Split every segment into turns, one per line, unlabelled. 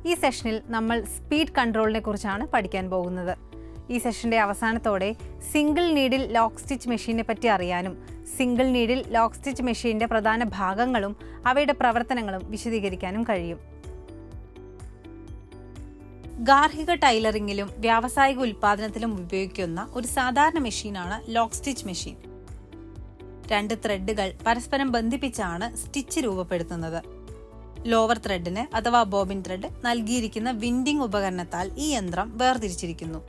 ഈ സെഷനിൽ നമ്മൾ സ്പീഡ് കൺട്രോളിനെ കുറിച്ചാണ് പഠിക്കാൻ പോകുന്നത്. ഈ സെഷൻ്റെ അവസാനത്തോടെ സിംഗിൾ നീഡിൽ ലോക്ക് സ്റ്റിച്ച് മെഷീനെ പറ്റി അറിയാനും സിംഗിൾ നീഡിൽ ലോക്ക് സ്റ്റിച്ച് മെഷീൻ്റെ പ്രധാന ഭാഗങ്ങളും അവയുടെ പ്രവർത്തനങ്ങളും വിശദീകരിക്കാനും കഴിയും. ഗാർഹിക ടൈലറിംഗിലും വ്യാവസായിക ഉൽപ്പാദനത്തിലും ഉപയോഗിക്കുന്ന ഒരു സാധാരണ മെഷീനാണ് ലോക്ക് സ്റ്റിച്ച് മെഷീൻ. 2 ത്രെഡുകൾ പരസ്പരം ബന്ധിപ്പിച്ചാണ് സ്റ്റിച്ച് രൂപപ്പെടുത്തുന്നത്. ലോവർ ത്രെഡിന് അഥവാ ബോബിൻ ത്രെഡ് നൽകിയിരിക്കുന്ന വിൻഡിംഗ് ഉപകരണത്താൽ ഈ യന്ത്രം വേർതിരിച്ചിരിക്കുന്നു.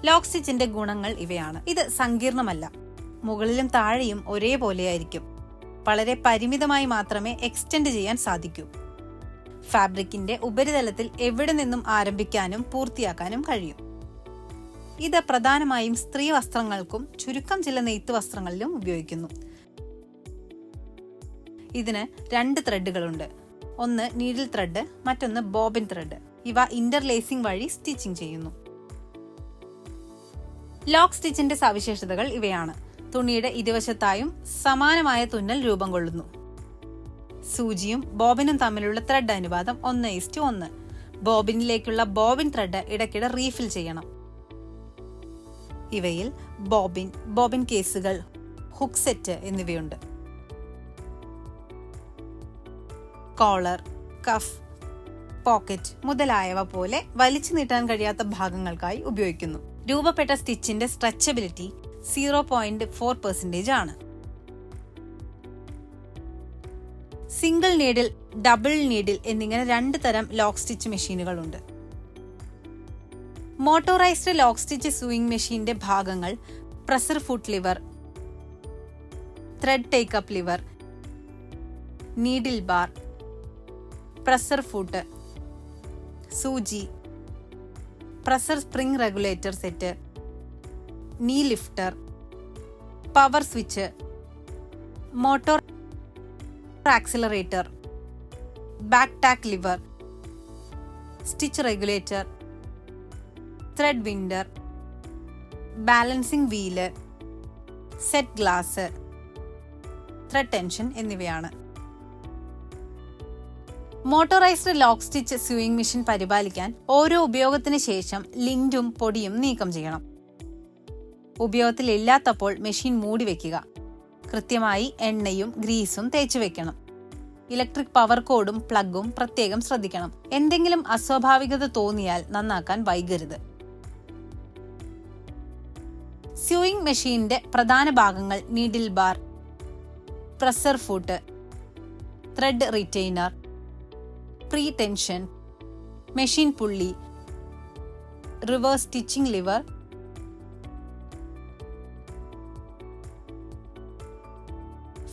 ലോക്ക് സ്റ്റിച്ചിന്റെ ഗുണങ്ങൾ ഇവയാണ്. ഇത് സങ്കീർണമല്ല, മുകളിലും താഴെയും ഒരേപോലെയായിരിക്കും. വളരെ പരിമിതമായി മാത്രമേ എക്സ്റ്റെൻഡ് ചെയ്യാൻ സാധിക്കൂ. ഫാബ്രിക്കിന്റെ ഉപരിതലത്തിൽ എവിടെ നിന്നും ആരംഭിക്കാനും പൂർത്തിയാക്കാനും കഴിയും. ഇത് പ്രധാനമായും സ്ത്രീ വസ്ത്രങ്ങൾക്കും ചുരുക്കം ചില നെയ്ത്ത് വസ്ത്രങ്ങളിലും ഉപയോഗിക്കുന്നു. ഇതിന് 2 ത്രെഡുകളുണ്ട്. ഒന്ന് നീഡിൽ ത്രെഡ്, മറ്റൊന്ന് ബോബിൻ ത്രെഡ്. ഇവ ഇന്റർലേസിംഗ് വഴി സ്റ്റിച്ചിങ് ചെയ്യുന്നു. ലോക്ക് സ്റ്റിച്ചിന്റെ സവിശേഷതകൾ ഇവയാണ്. തുണിയുടെ ഇരുവശത്തായും സമാനമായ തുന്നൽ രൂപം കൊള്ളുന്നു. സൂചിയും ബോബിനും തമ്മിലുള്ള ത്രെഡ് അനുപാതം 1:1. ബോബിനിലേക്കുള്ള ബോബിൻ ത്രെഡ് ഇടയ്ക്കിടെ റീഫിൽ ചെയ്യണം. ഇവയിൽ ബോബിൻ കേസുകൾ, ഹുക്ക് സെറ്റ് എന്നിവയുണ്ട്. കോളർ, കഫ്, പോക്കറ്റ് മുതലായവ പോലെ വലിച്ചു നീട്ടാൻ കഴിയാത്ത ഭാഗങ്ങൾക്കായി ഉപയോഗിക്കുന്നു. രൂപപ്പെട്ട സ്റ്റിച്ചിന്റെ സ്ട്രെച്ചബിലിറ്റി 0.4% ആണ്. സിംഗിൾ നീഡിൽ, ഡബിൾ നീഡിൽ എന്നിങ്ങനെ 2 തരം ലോക്ക് സ്റ്റിച്ച് മെഷീനുകളുണ്ട്. മോട്ടോറൈസ്ഡ് ലോക്ക് സ്റ്റിച്ച് സൂയിങ് മെഷീന്റെ ഭാഗങ്ങൾ presser foot lever, thread take up lever, needle bar, presser foot, സൂചി, presser spring regulator set, knee lifter, power switch, motor accelerator, back tack lever, stitch regulator, thread winder, balancing wheel, set glass, thread tension എന്നിവയാണ്. Motorised lock stitch sewing machine പരിപാലിക്കാൻ ഓരോ ഉപയോഗത്തിന് ശേഷം ലിൻഡും പൊടിയും നീക്കം ചെയ്യണം. ഉപയോഗത്തിലില്ലാത്തപ്പോൾ machine മൂടി വെക്കുക. കൃത്യമായി എണ്ണയും ഗ്രീസും തേച്ചു വെക്കണം. ഇലക്ട്രിക് പവർ കോഡും പ്ലഗും പ്രത്യേകം ശ്രദ്ധിക്കണം. എന്തെങ്കിലും അസ്വാഭാവികത തോന്നിയാൽ നന്നാക്കാൻ വൈകരുത്. സ്യൂയിങ് മെഷീന്റെ പ്രധാന ഭാഗങ്ങൾ needle bar, presser foot, thread retainer, pre tension, machine pulley, reverse stitching lever,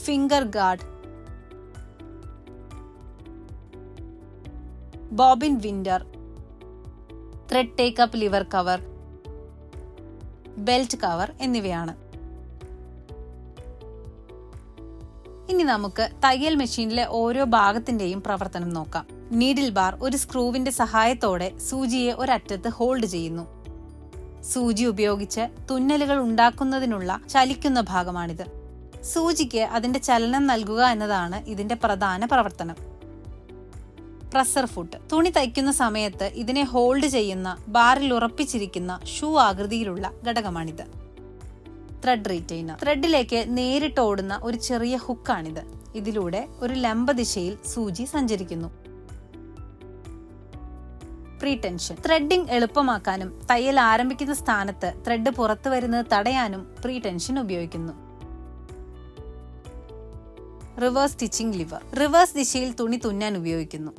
finger guard, bobbin winder, thread take up lever cover, belt cover എന്നിവയാണ്. ഇനി നമുക്ക് തയ്യൽ മെഷീനിലെ ഓരോ ഭാഗത്തിന്റെയും പ്രവർത്തനം നോക്കാം. നീഡിൽ ബാർ ഒരു സ്ക്രൂവിന്റെ സഹായത്തോടെ സൂചിയെ ഒരറ്റത്ത് ഹോൾഡ് ചെയ്യുന്നു. സൂചി ഉപയോഗിച്ച് തുന്നലുകൾ ഉണ്ടാക്കുന്നതിനുള്ള ചലിക്കുന്ന ഭാഗമാണിത്. സൂചിക്ക് അതിന്റെ ചലനം നൽകുക എന്നതാണ് ഇതിന്റെ പ്രധാന പ്രവർത്തനം. പ്രസർ ഫുട്ട് തുണി തയ്ക്കുന്ന സമയത്ത് ഇതിനെ ഹോൾഡ് ചെയ്യുന്ന ബാറിൽ ഉറപ്പിച്ചിരിക്കുന്ന ഷൂ ആകൃതിയിലുള്ള ഘടകമാണിത്. ത്രെഡ് റീറ്റെയ്നർ ത്രെഡിലേക്ക് നേരിട്ട് ഓടുന്ന ഒരു ചെറിയ ഹുക്കാണിത്. ഇതിലൂടെ ഒരു ലംബ ദിശയിൽ സൂചി സഞ്ചരിക്കുന്നു. പ്രീ ടെൻഷൻ ത്രെഡിംഗ് എളുപ്പമാക്കാനും തയ്യൽ ആരംഭിക്കുന്ന സ്ഥാനത്ത് ത്രെഡ് പുറത്തു വരുന്നത് തടയാനും പ്രീ ടെൻഷൻ ഉപയോഗിക്കുന്നു. റിവേഴ്സ് സ്റ്റിച്ചിങ് ലിവർ റിവേഴ്സ് ദിശയിൽ തുണി തുന്നാൻ ഉപയോഗിക്കുന്നു.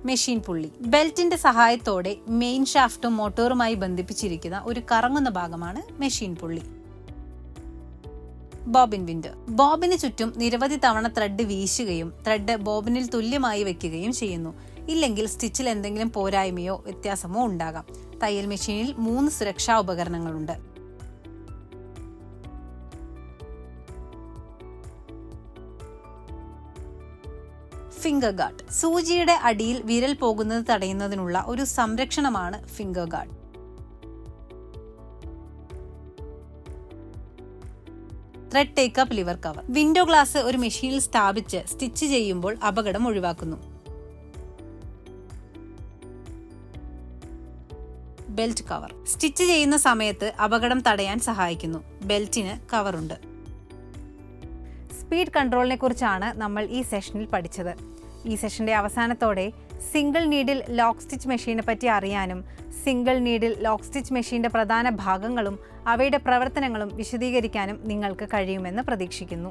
മെഷീൻ പുള്ളി ബെൽറ്റിന്റെ സഹായത്തോടെ മെയിൻ ഷാഫ്റ്റും മോട്ടോറുമായി ബന്ധിപ്പിച്ചിരിക്കുന്ന ഒരു കറങ്ങുന്ന ഭാഗമാണ് മെഷീൻ പുള്ളി. ബോബിൻ വിൻഡർ ബോബിന് ചുറ്റും നിരവധി തവണ ത്രെഡ് വീശുകയും ത്രെഡ് ബോബിനിൽ തുല്യമായി വെക്കുകയും ചെയ്യുന്നു. ഇല്ലെങ്കിൽ സ്റ്റിച്ചിൽ എന്തെങ്കിലും പോരായ്മയോ വ്യത്യാസമോ ഉണ്ടാകാം. തയ്യൽ മെഷീനിൽ 3 സുരക്ഷാ ഉപകരണങ്ങളുണ്ട്. ഫിംഗർ ഗാർഡ് സൂചിയുടെ അടിയിൽ വിരൽ പോകുന്നത് തടയുന്നതിനുള്ള ഒരു സംരക്ഷണമാണ് finger guard. Thread take up lever cover. Window glass ഒരു മെഷീനിൽ സ്ഥാപിച്ച് സ്റ്റിച്ച് ചെയ്യുമ്പോൾ അപകടം ഒഴിവാക്കുന്നു. ബെൽറ്റ് കവർ സ്റ്റിച്ച് ചെയ്യുന്ന സമയത്ത് അപകടം തടയാൻ സഹായിക്കുന്നു. ബെൽറ്റിന് കവറുണ്ട്. സ്പീഡ് കൺട്രോളിനെ കുറിച്ചാണ് നമ്മൾ ഈ സെഷനിൽ പഠിച്ചത്. ഈ സെഷന്റെ അവസാനത്തോടെ സിംഗിൾ നീഡിൽ ലോക്ക് സ്റ്റിച്ച് മെഷീനെ പറ്റി അറിയാനും സിംഗിൾ നീഡിൽ ലോക്ക് സ്റ്റിച്ച് മെഷീന്റെ പ്രധാന ഭാഗങ്ങളും അവയുടെ പ്രവർത്തനങ്ങളും വിശദീകരിക്കാനും നിങ്ങൾക്ക് കഴിയുമെന്ന് പ്രതീക്ഷിക്കുന്നു.